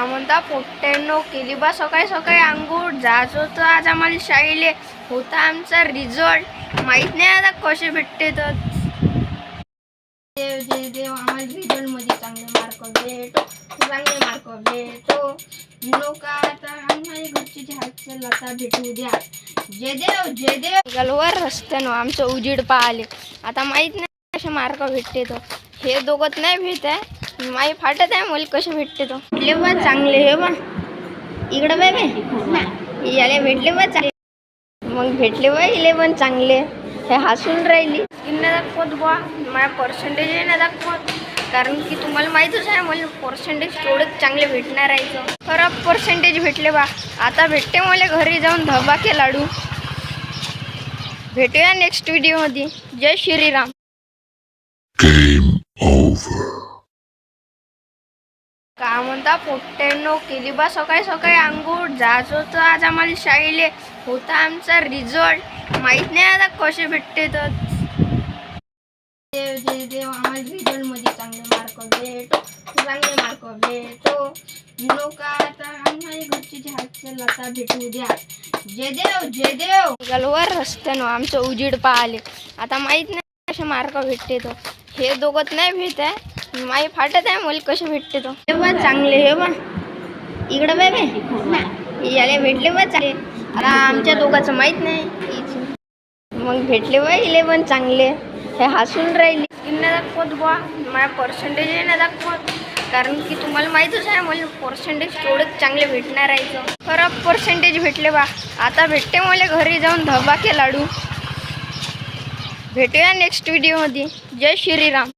म्हणता पोट्ट्याण्णव केली बा सकाळी सकाळी आंघोळ जायचं होतं आज आम्हाला शाळेले होता आमचा रिझल्ट माहीत नाही आता कसे भेटते तर देव जय देव आम्हाला रिझल्टमध्ये चांगले मार्क भेटो नका आता आम्हाला घरची हातच्या लता भेटू द्या जय देव गलवर रस्त्यानं आमचं उजीड पाहिले आता माहीत नाही कसे मार्क भेटते तो हे दोघत नाही भेट आहे माई फाटत आहे मला कसे भेटते तो भेटले बा चांगले हे बा इकडं बाय याला भेटले बा चांगले मग भेटले बा इले पण चांगले हे हसून राहिली नाही दाखवत बा माझ्या पर्सेंटेज आहे ना दाखवत कारण की तुम्हाला माहीतच आहे मला पर्सेंटेज केवढं चांगले भेटणार आहे खराब पर्सेंटेज भेटले बा आता भेटते मला घरी जाऊन धबाके लाडू भेटूया नेक्स्ट व्हिडिओमध्ये जय श्रीराम Game over. का म्हणता पोट्ट्याण्णव केली बा सकाळी सकाळी आंघोळ जायचं होतं आज आम्हाला शाळेले होता आमचा रिझल्ट माहीत नाही आता कसे भेटते तर देव जय देव आम्हाला रिझल्टमध्ये चांगले मार्क भेटो नका आता आम्हाला घरची हातच्या लता भेटू द्या जय देव गलवर रस्त्यानं आमचं उजीड पाहिले आता माहीत नाही कसे मार्क भेटते तो हे दोघत नाही भेट आहे माई फाटत आहे मला कसे भेटते तो हे बा चांगले हे बा इकडं बाय याला भेटले बा चांगले आता आमच्या दोघांचं माहीत नाही मग भेटले बा इले पण चांगले हे हसून राहिली नाही दाखवत बा माझ्या पर्सेंटेज आहे ना दाखवत कारण की तुम्हाला माहीतच आहे मला पर्सेंटेज केवढं चांगले भेटणार आहे खराब पर्सेंटेज भेटले बा आता भेटते मला घरी जाऊन धबाके लाडू भेटूया नेक्स्ट व्हिडिओमध्ये जय श्रीराम